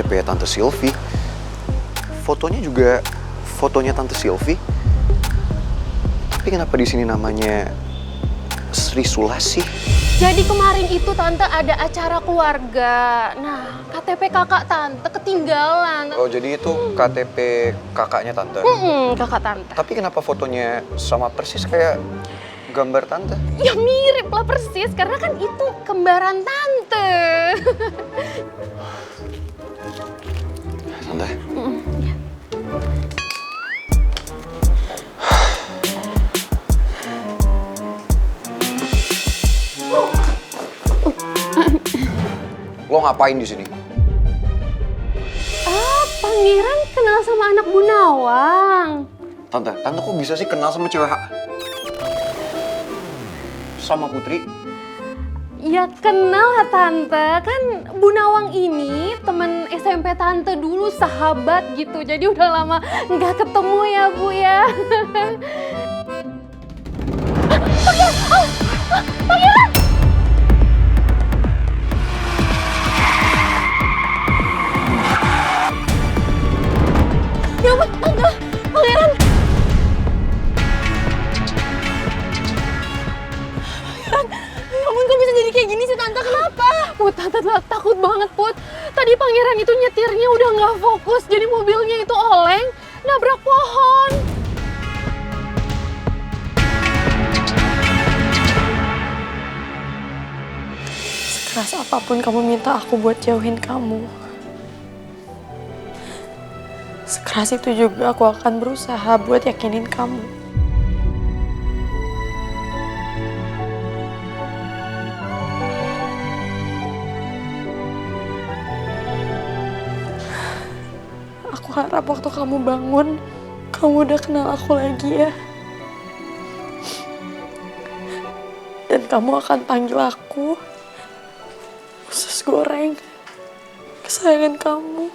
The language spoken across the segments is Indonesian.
KTP Tante Sylvie. Fotonya juga fotonya Tante Sylvie. Tapi kenapa di sini namanya Sri Sulasi? Jadi kemarin itu Tante ada acara keluarga. Nah, KTP kakak Tante ketinggalan. Oh, jadi itu KTP kakaknya Tante? Kakak Tante. Tapi kenapa fotonya sama persis kayak gambar Tante? Ya mirip lah persis, karena kan itu kembaran Tante. Tante? Ya. Lo ngapain di sini? Pangeran kenal sama anak Bu Nawang. Tante kok bisa sih kenal sama cewek sama Putri? Ya kenal lah Tante, kan Bu Nawang ini temen SMP Tante dulu, sahabat gitu. Jadi udah lama nggak ketemu ya Bu ya. Pangeran! Ya ampun, Tante, Pangeran! Ya ampun, kok bisa jadi kayak gini sih Tante, kenapa? Put, Tante takut banget Put. Tadi Pangeran itu nyetirnya udah nggak fokus, jadi mobilnya itu oleng, nabrak pohon. Sekeras apapun kamu minta aku buat jauhin kamu, sekeras itu juga aku akan berusaha buat yakinin kamu. Aku harap waktu kamu bangun, kamu udah kenal aku lagi ya. Dan kamu akan panggil aku usus goreng, kesayangan kamu.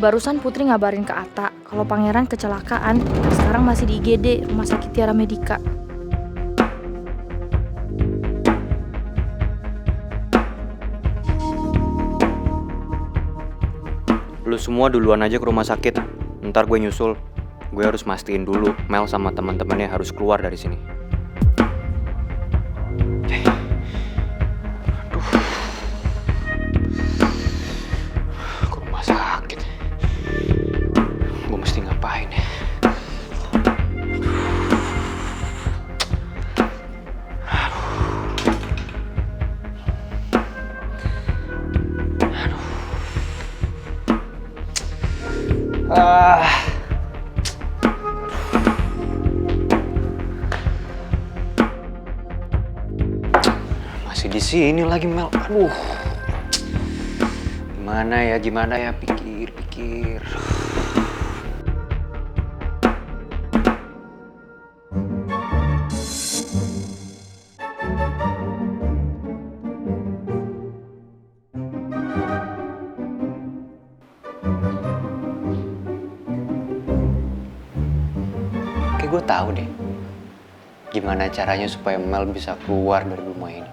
Barusan Putri ngabarin ke Atta kalau Pangeran kecelakaan dan sekarang masih di IGD Rumah Sakit Tiara Medica. Lu semua duluan aja ke rumah sakit. Ntar gue nyusul. Gue harus mastiin dulu Mel sama teman-temannya harus keluar dari sini. Ke rumah sakit. Gue mesti ngapain ya? Masih di sini lagi Mel. Aduh. Gimana ya pikir. Kayak gue tahu deh gimana caranya supaya Mel bisa keluar dari rumah ini.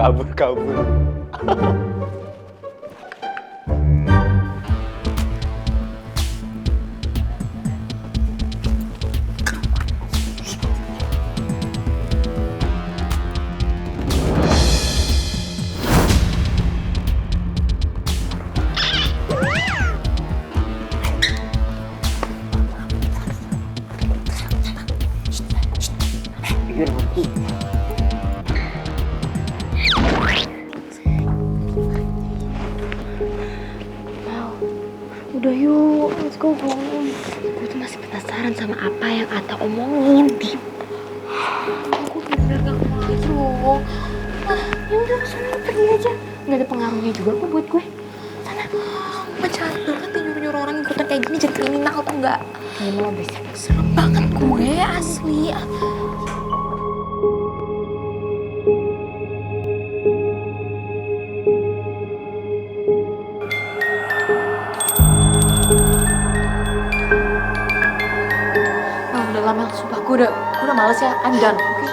Kabur. Udah yuk, let's go home. Gue tuh masih penasaran sama apa yang Atta omongin, Tim. Gue bener-bener gak mau lagi loh. Ya udah, sana pergi aja. Gak ada pengaruhnya juga kok buat gue. Sana. Jahat banget nih nyuruh-nyuruh orang ikutan kayak gini jadi kriminal atau enggak? Kriminal berisik. Serem banget gue, asli. Udah lama, sumpah gue udah males ya, I'm done, oke?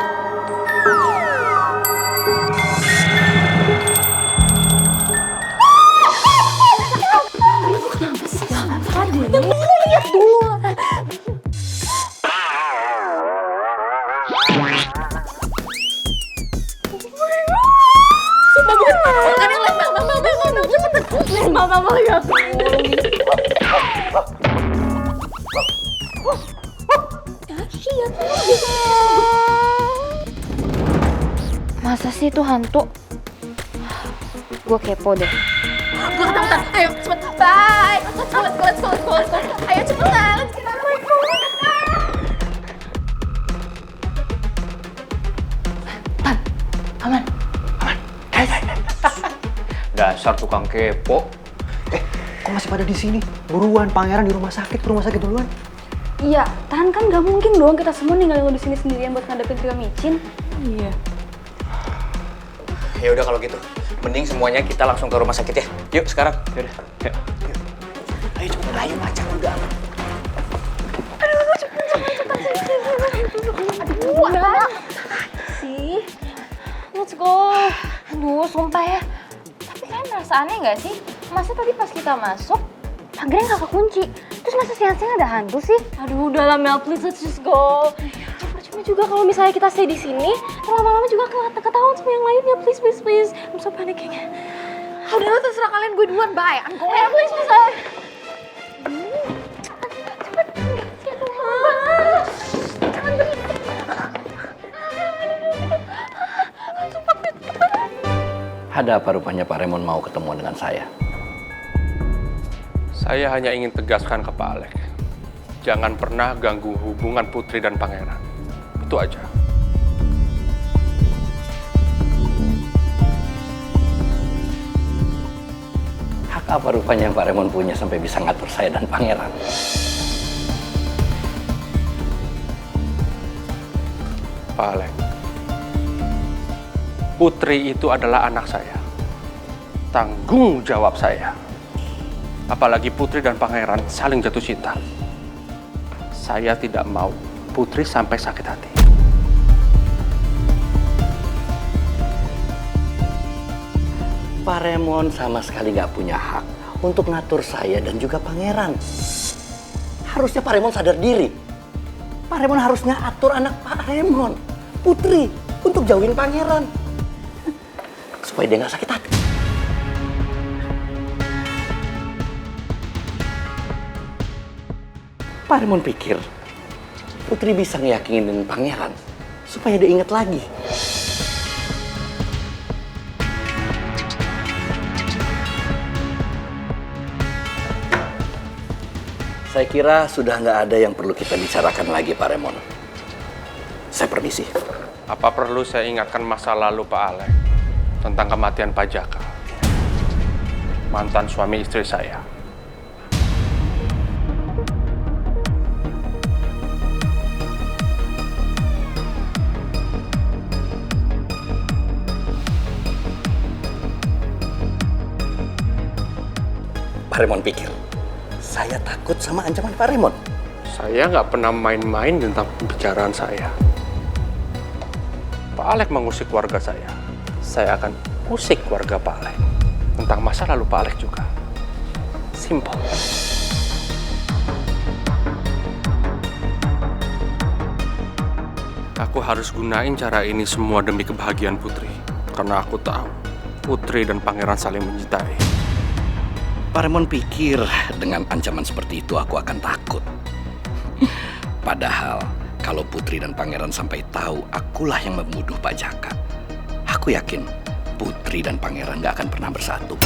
Lihat dulu lah. Sumpah gue makan yang lain, cepet. Mama lihat. Masa sih itu hantu? Gue kepo deh. Gue ketakutan. Ayo cepet. Bye. Let's go. Ayo cepetan. Let's get out of my car. Tan, aman. Dasar tukang kepo. Kok masih pada di sini? Buruan, pangeran di rumah sakit duluan. Iya, Tan kan gak mungkin dong kita semua ninggalin lo di sini sendirian buat ngadepin trio micin. Iya. Ya udah kalau gitu, mending semuanya kita langsung ke rumah sakit ya. Yuk sekarang. Yaudah. Yuk. Ayo cepet, ayo macam udah. Aduh, apa sih? Let's go. Aduh, sumpah ya. Tapi kalian merasa aneh gak sih? Masa tadi pas kita masuk, pagarnya gak kekunci. Terus masa siang-siang ada hantu sih? Aduh, udah lah Mel, please let's just go. Percuma juga kalau misalnya kita stay di sini, lama-lama juga ketahuan sama yang lainnya. Please. I'm so panicking. Udah lah, terserah kalian, gue duluan. Bye. I'm going. Hey, please. Cepet. Jangan berisik. Ada apa rupanya Pak Raymond mau ketemu dengan saya? Saya hanya ingin tegaskan ke Pak Alek, jangan pernah ganggu hubungan Putri dan Pangeran. Itu aja. Hak apa rupanya yang Pak Raymond punya sampai bisa ngatur saya dan Pangeran? Pak Alek, Putri itu adalah anak saya. Tanggung jawab saya. Apalagi Putri dan Pangeran saling jatuh cinta. Saya tidak mau Putri sampai sakit hati. Pak Raymond sama sekali nggak punya hak untuk ngatur saya dan juga Pangeran. Harusnya Pak Raymond sadar diri. Pak Raymond harusnya atur anak Pak Raymond, Putri, untuk jauhin Pangeran. Supaya dia nggak sakit hati. Pak Raymond pikir Putri bisa ngeyakinin Pangeran supaya dia ingat lagi. Saya kira sudah nggak ada yang perlu kita bicarakan lagi, Pak Raymond. Saya permisi. Apa perlu saya ingatkan masa lalu Pak Alek tentang kematian Pak Jaka, mantan suami istri saya? Pak Raymond pikir saya takut sama ancaman Pak Raymond. Saya nggak pernah main-main tentang pembicaraan saya. Pak Alek mengusik keluarga saya akan usik keluarga Pak Alek. Tentang masa lalu Pak Alek juga. Simple. Aku harus gunain cara ini semua demi kebahagiaan Putri. Karena aku tahu Putri dan Pangeran saling mencintai. Pak Raymond pikir dengan ancaman seperti itu aku akan takut. Padahal kalau Putri dan Pangeran sampai tahu akulah yang membunuh Pak Jaka, aku yakin Putri dan Pangeran gak akan pernah bersatu.